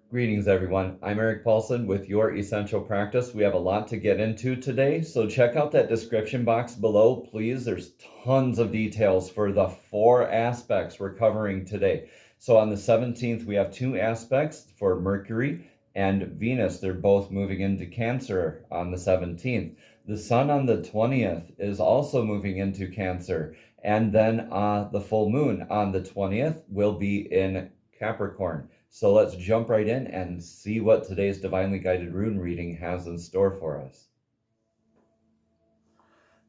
Greetings, everyone. I'm Eric Paulson with your Essential Practice. We have a lot to get into today, so check out that description box below, please. There's tons of details for the 4 aspects we're covering today. So on the 17th, we have 2 aspects for Mercury and Venus. They're both moving into Cancer on the 17th. The Sun on the 20th is also moving into Cancer. And then the full moon on the 20th will be in Capricorn. So let's jump right in and see what today's divinely guided rune reading has in store for us.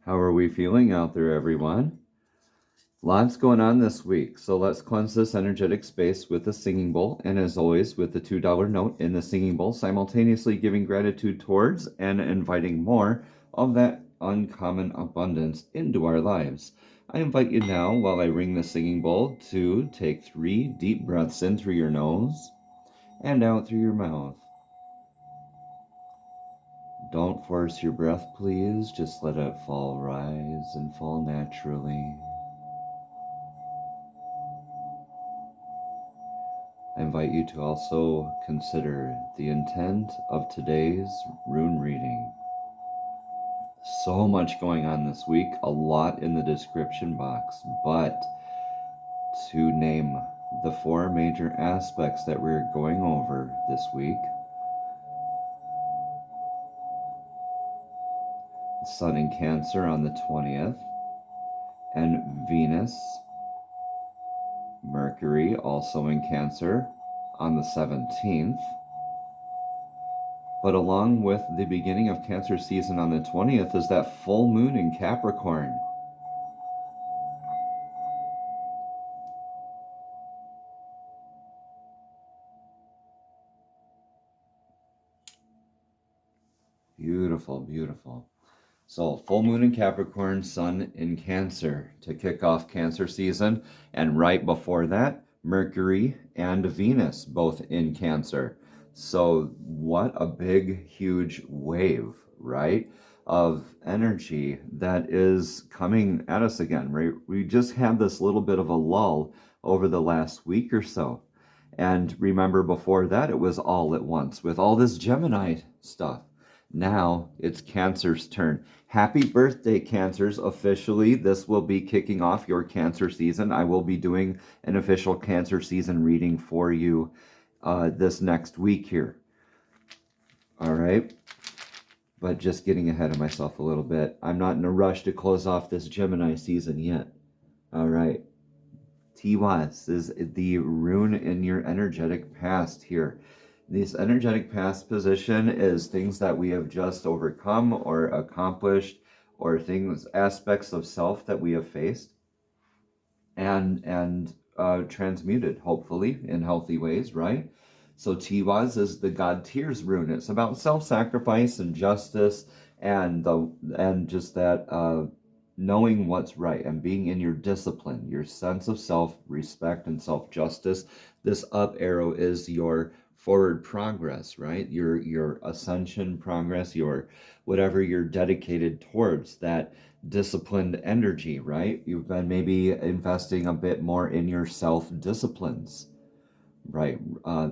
How are we feeling out there, everyone? Lots going on this week, so let's cleanse this energetic space with a singing bowl, and as always, with the $2 note in the singing bowl, simultaneously giving gratitude towards and inviting more of that uncommon abundance into our lives. I invite you now, while I ring the singing bowl, to take 3 deep breaths in through your nose and out through your mouth. Don't force your breath, please. Just let it rise and fall naturally. I invite you to also consider the intent of today's rune reading. So much going on this week, a lot in the description box, but to name the 4 major aspects that we're going over this week: Sun in Cancer on the 20th, and Venus, Mercury, also in Cancer, on the 17th. But along with the beginning of Cancer season on the 20th is that full moon in Capricorn. Beautiful, beautiful. So full moon in Capricorn, Sun in Cancer to kick off Cancer season. And right before that, Mercury and Venus both in Cancer. So what a big, huge wave, right, of energy that is coming at us again, right? We just had this little bit of a lull over the last week or so. And remember, before that, it was all at once with all this Gemini stuff. Now it's Cancer's turn. Happy birthday, Cancers. Officially, this will be kicking off your Cancer season. I will be doing an official Cancer season reading for you this next week here. All right. But just getting ahead of myself a little bit. I'm not in a rush to close off this Gemini season yet. All right. Tiwas is the rune in your energetic past here. This energetic past position is things that we have just overcome or accomplished, or things, aspects of self that we have faced and transmuted, hopefully, in healthy ways, right? So Tiwas is the God Tears rune. It's about self-sacrifice and justice and just that knowing what's right and being in your discipline, your sense of self-respect and self-justice. This up arrow is your forward progress, right? Your ascension progress, your whatever you're dedicated towards, that disciplined energy, right? You've been maybe investing a bit more in your self-disciplines, right?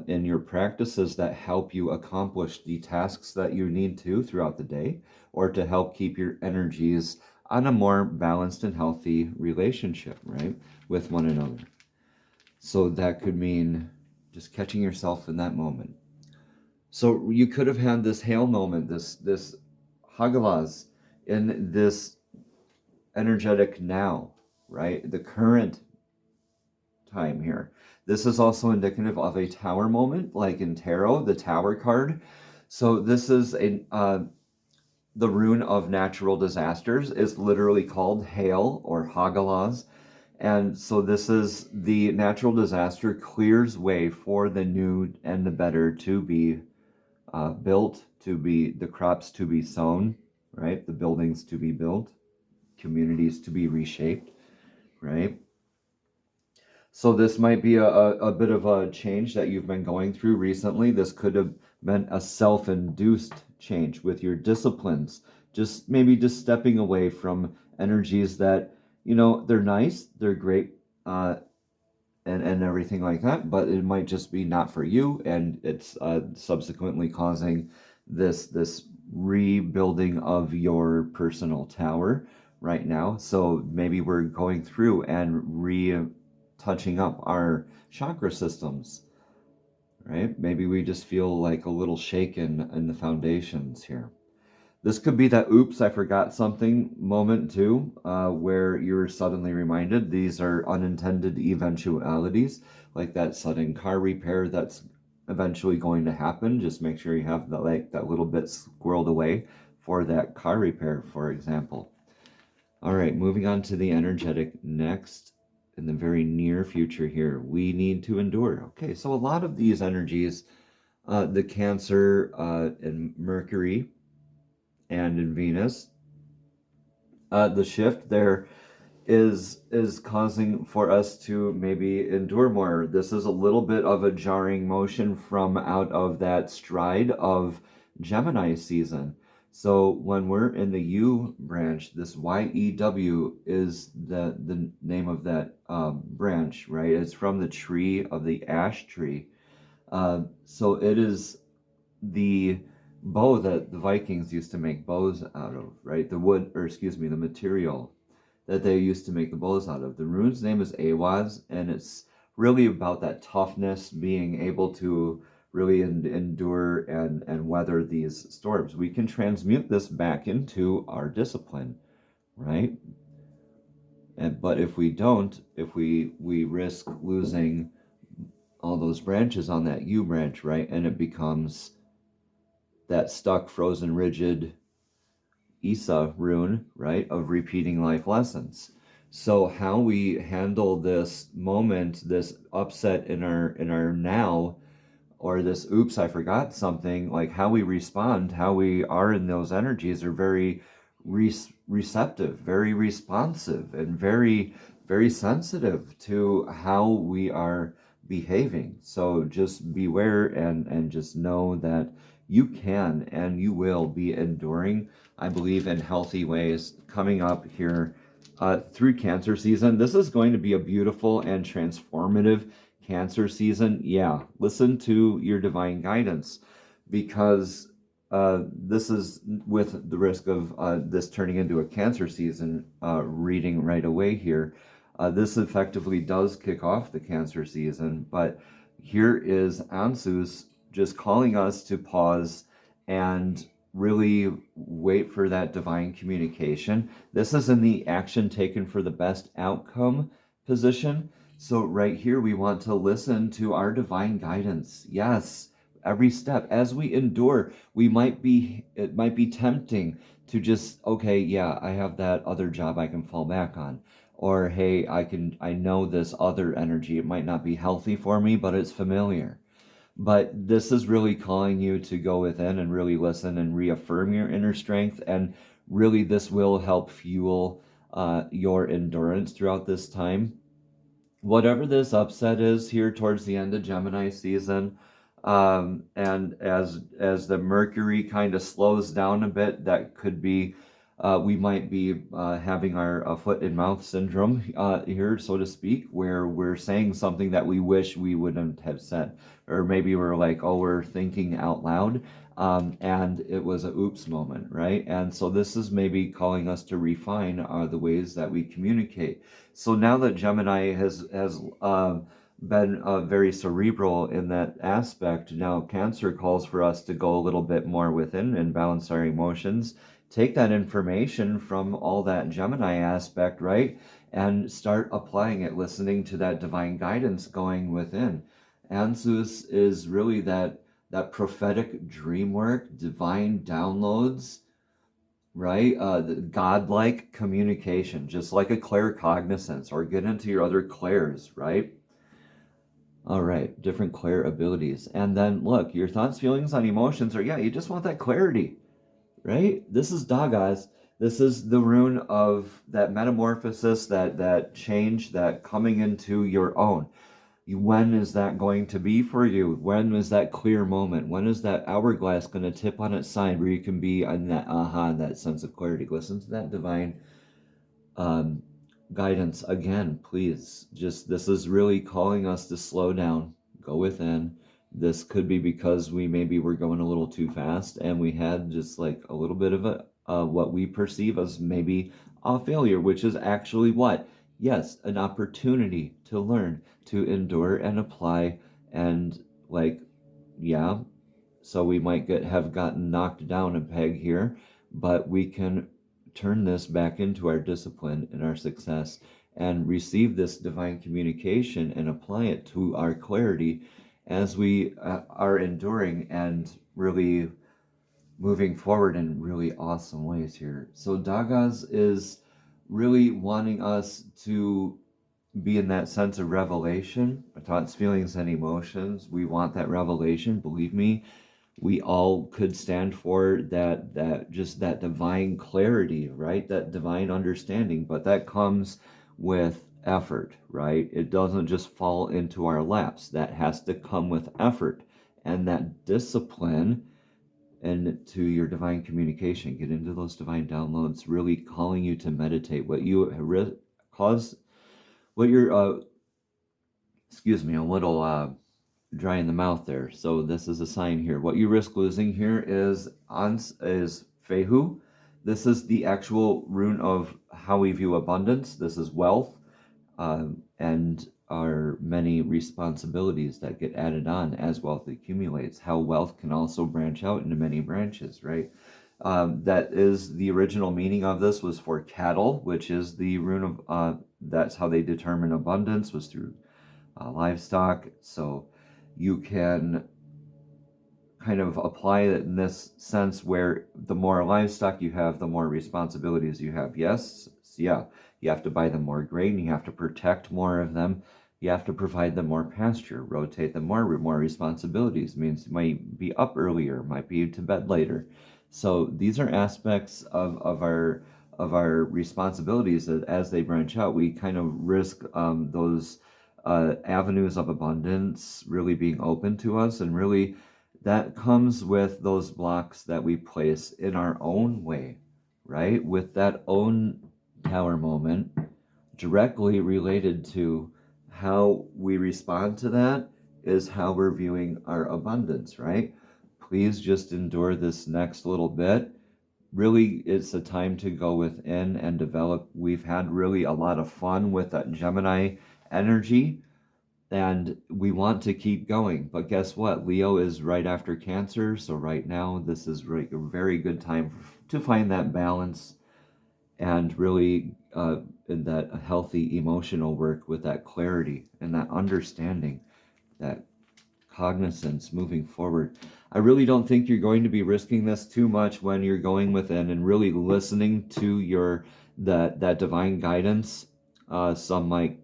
In your practices that help you accomplish the tasks that you need to throughout the day, or to help keep your energies on a more balanced and healthy relationship, right, with one another. So that could mean just catching yourself in that moment. So you could have had this hail moment, this hagalaz, in this energetic now, right? The current time here. This is also indicative of a tower moment, like in tarot, the tower card. So this is the rune of natural disasters is literally called hail or hagalaz. And so this is the natural disaster clears way for the new and the better to be built, to be the crops to be sown, right? The buildings to be built, communities to be reshaped, right? So this might be a bit of a change that you've been going through recently. This could have been a self-induced change with your disciplines. Just maybe just stepping away from energies that, you know, they're nice, they're great and everything like that, but it might just be not for you, and it's subsequently causing this rebuilding of your personal tower right now. So maybe we're going through and touching up our chakra systems, right? Maybe we just feel like a little shaken in the foundations here. This could be that oops, I forgot something moment too, where you're suddenly reminded. These are unintended eventualities, like that sudden car repair that's eventually going to happen. Just make sure you have that little bit squirreled away for that car repair, for example. All right, moving on to the energetic next. In the very near future here, we need to endure. Okay, so a lot of these energies, the Cancer and Mercury, and in Venus, the shift there is causing for us to maybe endure more. This is a little bit of a jarring motion from out of that stride of Gemini season. So when we're in the U branch, this YEW is the name of that branch, right? It's from the tree of the ash tree. So it is the bow that the Vikings used to make bows out of, right? The wood, or excuse me, the material that they used to make the bows out of. The rune's name is Awaz, and it's really about that toughness, being able to really endure and weather these storms. We can transmute this back into our discipline, right? But if we don't, if we risk losing all those branches on that U branch, right? And it becomes that stuck, frozen, rigid Isa rune, right, of repeating life lessons. So how we handle this moment, this upset in our now, or this oops, I forgot something, like how we respond, how we are in those energies are very receptive, very responsive, and very sensitive to how we are behaving. So just beware and just know that you can and you will be enduring, I believe, in healthy ways coming up here through Cancer season. This is going to be a beautiful and transformative Cancer season. Yeah, listen to your divine guidance, because this is with the risk of this turning into a Cancer season reading right away here. This effectively does kick off the Cancer season, but here is Ansus just calling us to pause and really wait for that divine communication. This is in the action taken for the best outcome position. So right here, we want to listen to our divine guidance. Yes, every step as we endure, it might be tempting to just, okay, yeah, I have that other job I can fall back on. Or, hey, I know this other energy. It might not be healthy for me, but it's familiar. But this is really calling you to go within and really listen and reaffirm your inner strength. And really, this will help fuel your endurance throughout this time. Whatever this upset is here towards the end of Gemini season, and as the Mercury kind of slows down a bit, that could be we might be having our foot in mouth syndrome here, so to speak, where we're saying something that we wish we wouldn't have said, or maybe we're like, oh, we're thinking out loud, and it was a oops moment, right? And so this is maybe calling us to refine the ways that we communicate. So now that Gemini has been very cerebral in that aspect, now Cancer calls for us to go a little bit more within and balance our emotions. Take that information from all that Gemini aspect, right? And start applying it, listening to that divine guidance going within. Ansus is really that prophetic dream work, divine downloads, right? The godlike communication, just like a claircognizance, or get into your other clairs, right? All right, different clair abilities. And then look, your thoughts, feelings, and emotions are, yeah, you just want that clarity, right? This is Dagas. This is the rune of that metamorphosis, that change, that coming into your own. When is that going to be for you? When is that clear moment? When is that hourglass going to tip on its side where you can be on that aha, that sense of clarity? Listen to that divine guidance again, please. Just this is really calling us to slow down, go within. This could be because we maybe were going a little too fast and we had just like a little bit of a what we perceive as maybe a failure, which is actually what? Yes, an opportunity to learn, to endure and apply, and like, yeah, so we might have gotten knocked down a peg here, but we can turn this back into our discipline and our success and receive this divine communication and apply it to our clarity as we are enduring and really moving forward in really awesome ways here. So Dagas is really wanting us to be in that sense of revelation, thoughts, feelings, and emotions. We want that revelation. Believe me, we all could stand for that just that divine clarity, right? That divine understanding, but that comes with effort, right? It doesn't just fall into our laps. That has to come with effort, and that discipline and to your divine communication, get into those divine downloads, really calling you to meditate. What you cause, what you're excuse me, a little dry in the mouth there. So this is a sign here. What you risk losing here is Fehu. This is the actual rune of how we view abundance. This is wealth, and our many responsibilities that get added on as wealth accumulates. How wealth can also branch out into many branches, right? That is the original meaning of this was for cattle, which is the rune of, that's how they determine abundance, was through livestock. So you can kind of apply it in this sense where the more livestock you have, the more responsibilities you have. Yes, yeah, you have to buy them more grain, you have to protect more of them, you have to provide them more pasture, rotate them more responsibilities. Means you might be up earlier, might be to bed later. So these are aspects of our responsibilities that as they branch out, we kind of risk those avenues of abundance really being open to us, and really that comes with those blocks that we place in our own way, right? With that own tower moment directly related to how we respond to that is how we're viewing our abundance, right? Please just endure this next little bit. Really, it's a time to go within and develop. We've had really a lot of fun with that Gemini energy, and we want to keep going. But guess what? Leo is right after Cancer, so right now this is a very good time to find that balance and really in that healthy emotional work with that clarity and that understanding, that cognizance moving forward. I really don't think you're going to be risking this too much when you're going within and really listening to that divine guidance. Some might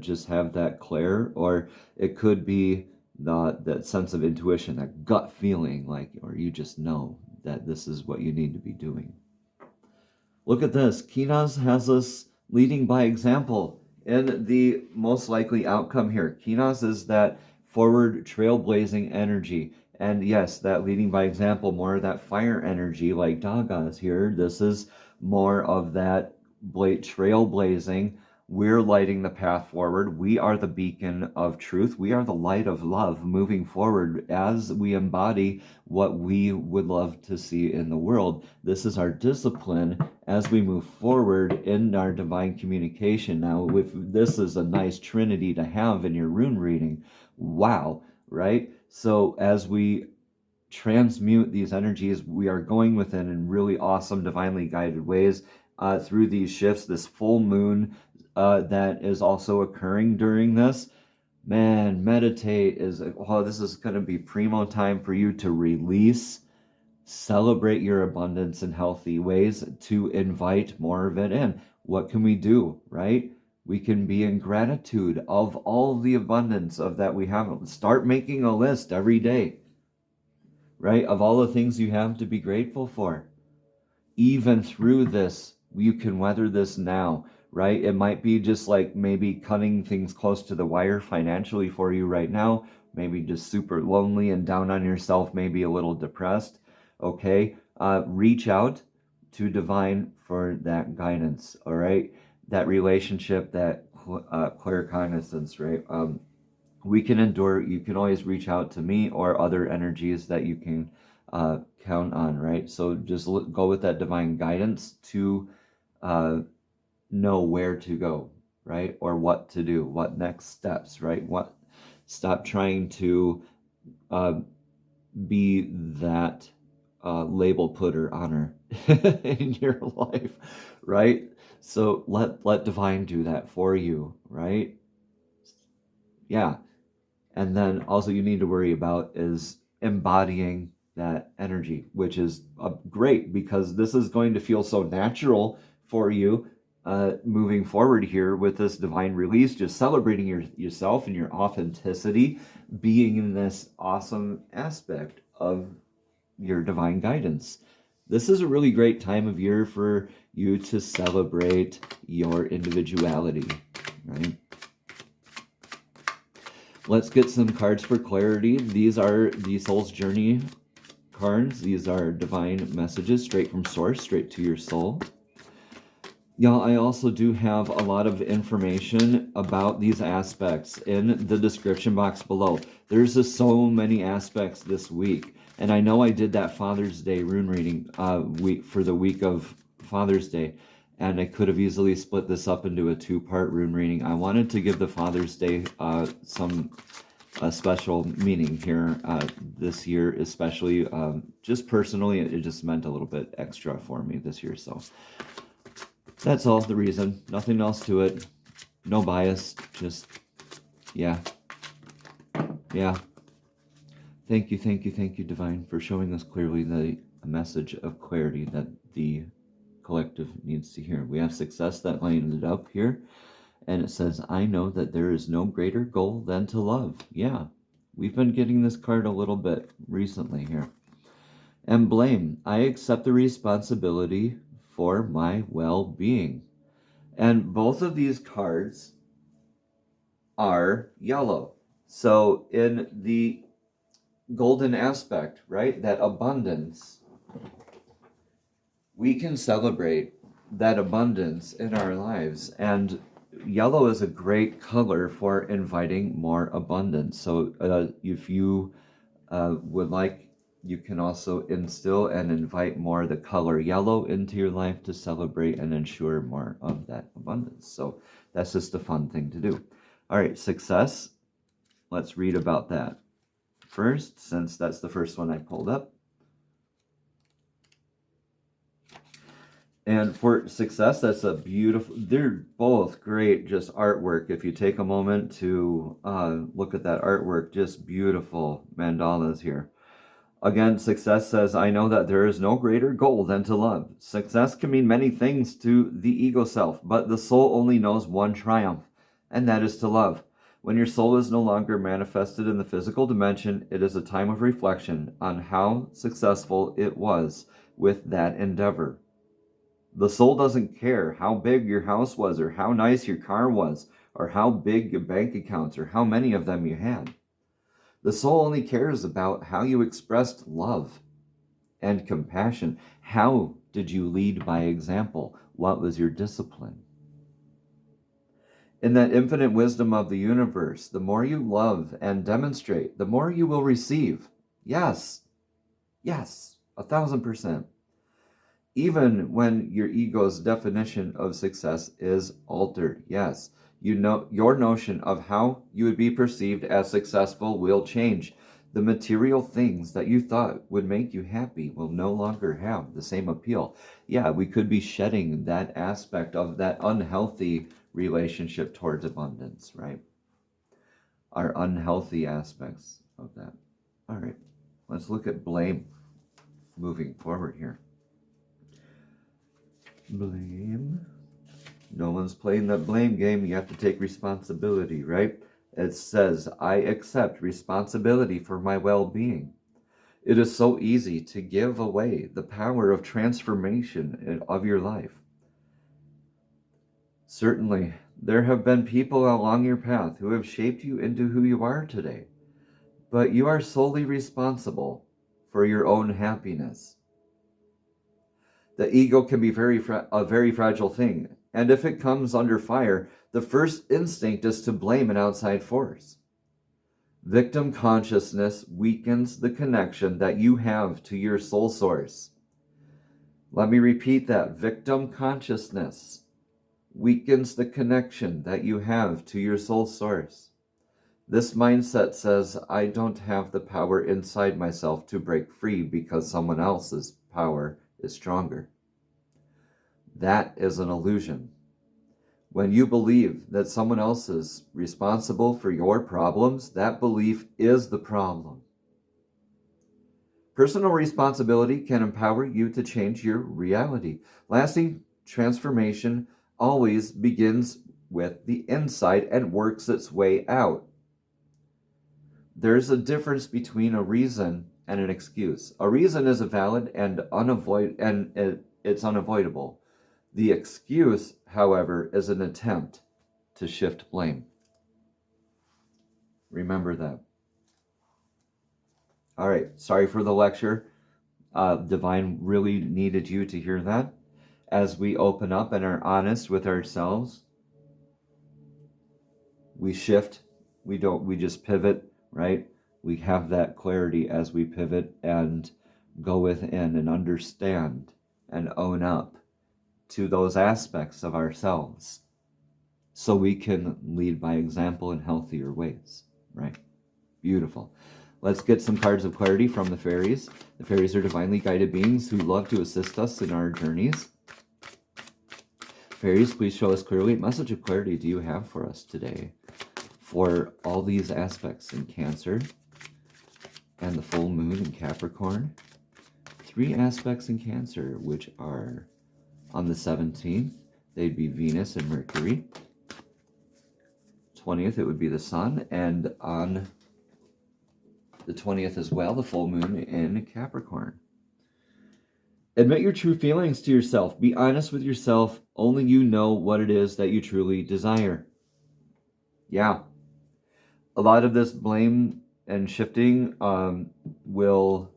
just have that clair, or it could be that sense of intuition, that gut feeling, like, or you just know that this is what you need to be doing. Look at this. Kinaz has us leading by example in the most likely outcome here. Kinaz is that forward trailblazing energy. And yes, that leading by example, more of that fire energy like Daga is here. This is more of that trailblazing. We're lighting the path forward. We are the beacon of truth. We are the light of love moving forward as we embody what we would love to see in the world. This is our discipline as we move forward in our divine communication. Now, if this is a nice trinity to have in your rune reading, wow, right? So as we transmute these energies, we are going within in really awesome, divinely guided ways through these shifts. This full moon that is also occurring during this, man, meditate is, this is going to be primo time for you to release, celebrate your abundance in healthy ways, to invite more of it in. What can we do, right? We can be in gratitude of all the abundance of that we have. Start making a list every day, right, of all the things you have to be grateful for. Even through this, you can weather this now, right? It might be just like maybe cutting things close to the wire financially for you right now, maybe just super lonely and down on yourself, maybe a little depressed. Okay, reach out to divine for that guidance. All right, that relationship, that claircognizance, right? We can endure. You can always reach out to me or other energies that you can count on, right? So just go with that divine guidance to know where to go, right? Or what to do, what next steps, right? Stop trying to be that label putter on her in your life, right? So let divine do that for you, right? Yeah. And then also you need to worry about is embodying that energy, which is great because this is going to feel so natural for you moving forward here with this divine release, just celebrating yourself and your authenticity, being in this awesome aspect of your divine guidance. This is a really great time of year for you to celebrate your individuality, right? Let's get some cards for clarity. These are the Soul's Journey cards. These are divine messages straight from source, straight to your soul. Y'all, I also do have a lot of information about these aspects in the description box below. There's just so many aspects this week. And I know I did that Father's Day rune reading for the week of Father's Day. And I could have easily split this up into a two-part rune reading. I wanted to give the Father's Day some special meaning here this year, especially just personally. It just meant a little bit extra for me this year. So that's all the reason. Nothing else to it. No bias. Just, yeah. Yeah. Thank you, Divine, for showing us clearly the message of clarity that the collective needs to hear. We have success that lined it up here, and it says, I know that there is no greater goal than to love. Yeah, we've been getting this card a little bit recently here. And blame. I accept the responsibility for my well-being. And both of these cards are yellow. So in the golden aspect, right, that abundance, we can celebrate that abundance in our lives. And yellow is a great color for inviting more abundance. So if you would like, you can also instill and invite more of the color yellow into your life to celebrate and ensure more of that abundance. So that's just a fun thing to do. All right, success. Let's read about that first, since that's the first one I pulled up. And for success, that's a beautiful, they're both great, just artwork. If you take a moment to look at that artwork, just beautiful mandalas here. Again, success says, I know that there is no greater goal than to love. Success can mean many things to the ego self, but the soul only knows one triumph, and that is to love. When your soul is no longer manifested in the physical dimension, it is a time of reflection on how successful it was with that endeavor. The soul doesn't care how big your house was, or how nice your car was, or how big your bank accounts, or how many of them you had. The soul only cares about how you expressed love and compassion. How did you lead by example? What was your discipline? In that infinite wisdom of the universe, the more you love and demonstrate, the more you will receive. Yes, 1,000%. Even when your ego's definition of success is altered, yes. You know, your notion of how you would be perceived as successful will change. The material things that you thought would make you happy will no longer have the same appeal. Yeah, we could be shedding that aspect of that unhealthy relationship towards abundance, right? Our unhealthy aspects of that. All right, let's look at blame moving forward here. Blame. No one's playing that blame game. You have to take responsibility, right? It says, I accept responsibility for my well-being. It is so easy to give away the power of transformation of your life. Certainly, there have been people along your path who have shaped you into who you are today, but you are solely responsible for your own happiness. The ego can be a very fragile thing, And if it comes under fire, the first instinct is to blame an outside force. Victim consciousness weakens the connection that you have to your soul source. Let me repeat that. Victim consciousness weakens the connection that you have to your soul source. This mindset says, I don't have the power inside myself to break free because someone else's power is stronger. That is an illusion. When you believe that someone else is responsible for your problems, that belief is the problem. Personal responsibility can empower you to change your reality. Lasting transformation always begins with the inside and works its way out. There's a difference between a reason and an excuse. A reason is a valid and it's unavoidable. The excuse, however, is an attempt to shift blame. Remember that. All right, sorry for the lecture. Divine really needed you to hear that. As we open up and are honest with ourselves, we shift. We just pivot, right? We have that clarity as we pivot and go within and understand and own up to those aspects of ourselves so we can lead by example in healthier ways, right? Beautiful. Let's get some cards of clarity from the fairies. The fairies are divinely guided beings who love to assist us in our journeys. Fairies, please show us clearly what message of clarity do you have for us today for all these aspects in Cancer and the full moon in Capricorn. 3 aspects in Cancer, which are on the 17th, they'd be Venus and Mercury. 20th, it would be the Sun, and on the 20th as well, the full moon in Capricorn. Admit your true feelings to yourself. Be honest with yourself. Only you know what it is that you truly desire. Yeah. A lot of this blame and shifting will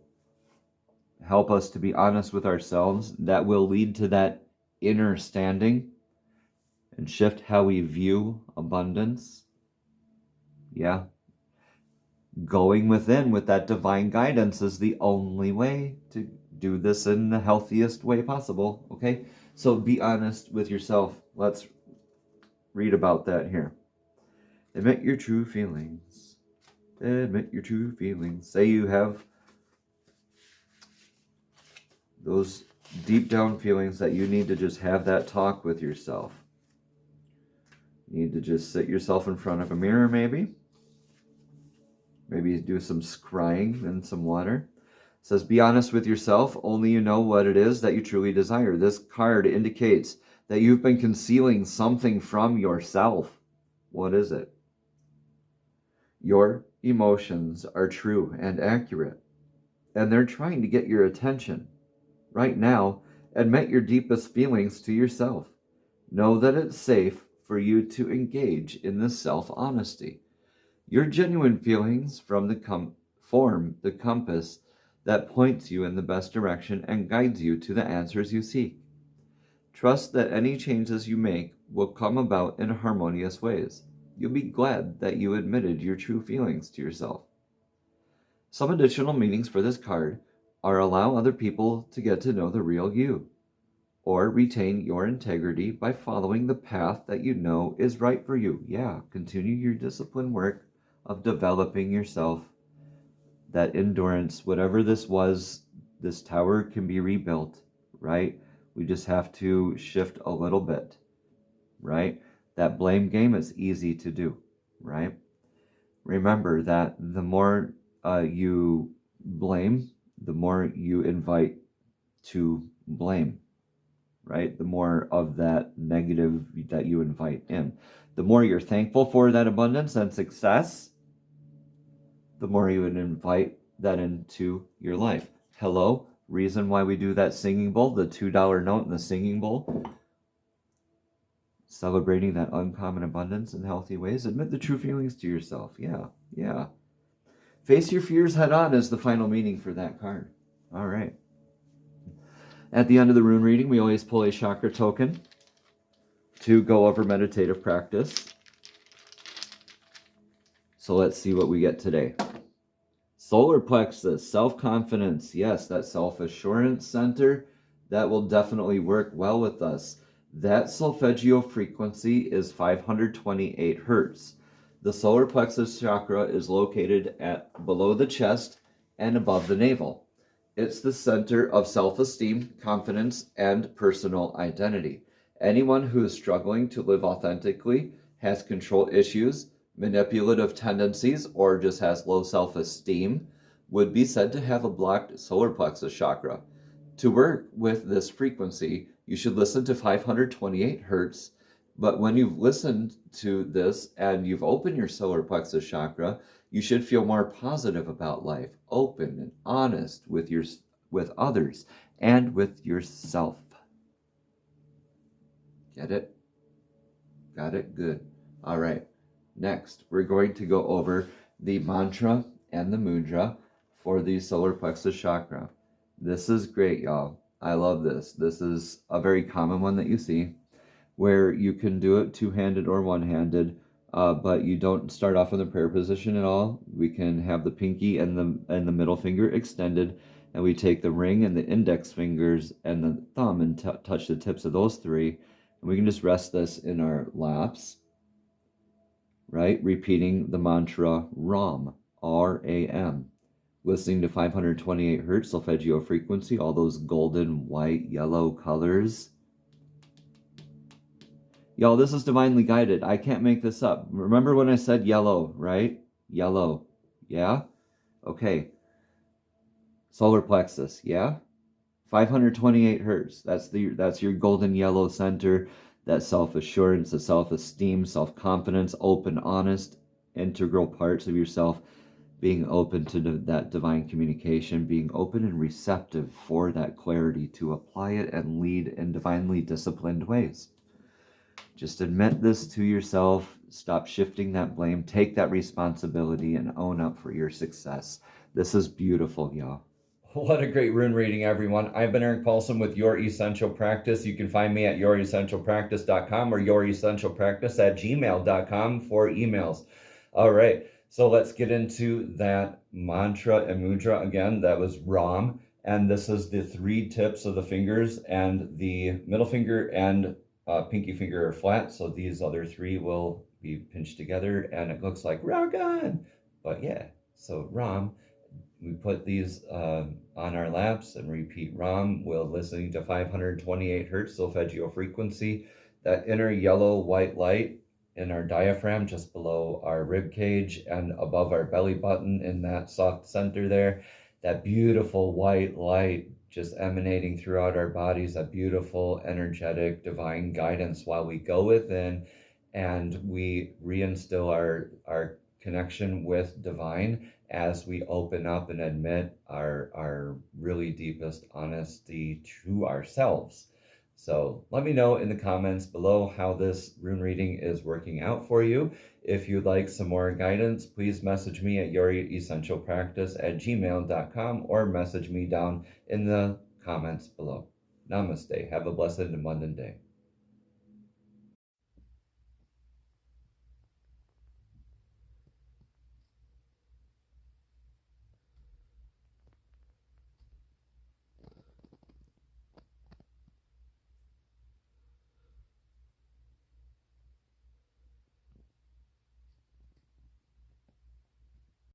help us to be honest with ourselves. That will lead to that inner standing and shift how we view abundance. Yeah. Going within with that divine guidance is the only way to do this in the healthiest way possible. Okay, so be honest with yourself. Let's read about that here. Admit your true feelings. Admit your true feelings. Say you have those deep down feelings that you need to just have that talk with yourself. You need to just sit yourself in front of a mirror, maybe. Maybe do some scrying in some water. It says, be honest with yourself. Only you know what it is that you truly desire. This card indicates that you've been concealing something from yourself. What is it? Your emotions are true and accurate, and they're trying to get your attention. Right now, admit your deepest feelings to yourself. Know that it's safe for you to engage in this self-honesty. Your genuine feelings form the compass that points you in the best direction and guides you to the answers you seek. Trust that any changes you make will come about in harmonious ways. You'll be glad that you admitted your true feelings to yourself. Some additional meanings for this card are allow other people to get to know the real you, or retain your integrity by following the path that you know is right for you. Yeah, continue your discipline work of developing yourself, that endurance, whatever this was, this tower can be rebuilt, right? We just have to shift a little bit, right? That blame game is easy to do, right? Remember that the more you blame, the more you invite to blame, right? The more of that negative that you invite in. The more you're thankful for that abundance and success, the more you would invite that into your life. Hello, reason why we do that singing bowl, the $2 note in the singing bowl. Celebrating that uncommon abundance in healthy ways. Admit the true feelings to yourself. Yeah. Face your fears head on is the final meaning for that card. All right. At the end of the rune reading, we always pull a chakra token. to go over meditative practice. So let's see what we get today. Solar plexus, self-confidence. Yes, that self-assurance center, that will definitely work well with us. That solfeggio frequency is 528 hertz. The solar plexus chakra is located at below the chest and above the navel. It's the center of self-esteem, confidence, and personal identity. Anyone who is struggling to live authentically, has control issues, manipulative tendencies, or just has low self-esteem would be said to have a blocked solar plexus chakra. To work with this frequency, you should listen to 528 hertz. But when you've listened to this and you've opened your solar plexus chakra, you should feel more positive about life, open and honest with others and with yourself. Get it? Got it? Good. All right. Next, we're going to go over the mantra and the mudra for the solar plexus chakra. This is great, y'all. I love this. This is a very common one that you see, where you can do it two-handed or one-handed, but you don't start off in the prayer position at all. We can have the pinky and the middle finger extended, and we take the ring and the index fingers and the thumb and touch the tips of those three, and we can just rest this in our laps, right? Repeating the mantra RAM, R-A-M. Listening to 528 hertz solfeggio frequency, all those golden, white, yellow colors. Y'all, this is divinely guided. I can't make this up. Remember when I said yellow, right? Yellow. Yeah? Okay. Solar plexus, yeah? 528 hertz. That's your golden yellow center. That self-assurance, the self-esteem, self-confidence, open, honest, integral parts of yourself, being open to that divine communication, being open and receptive for that clarity to apply it and lead in divinely disciplined ways. Just admit this to yourself, stop shifting that blame, take that responsibility, and own up for your success. This is beautiful, y'all. What a great rune reading, everyone. I've been Eric Paulson with Your Essential Practice. You can find me at youressentialpractice.com or youressentialpractice@gmail.com for emails. All right, so let's get into that mantra and mudra again. That was Ram, and this is the 3 tips of the fingers, and the middle finger and pinky finger are flat, so these other 3 will be pinched together, and it looks like Ragan. But yeah, so Ram. We put these on our laps and repeat Ram while listening to 528 hertz solfeggio frequency. That inner yellow-white light in our diaphragm just below our rib cage and above our belly button in that soft center there. That beautiful white light just emanating throughout our bodies, that beautiful, energetic, divine guidance while we go within and we reinstill our connection with divine as we open up and admit our really deepest honesty to ourselves. So let me know in the comments below how this rune reading is working out for you. If you'd like some more guidance, please message me at youressentialpractice@gmail.com or message me down in the comments below. Namaste. Have a blessed and abundant day.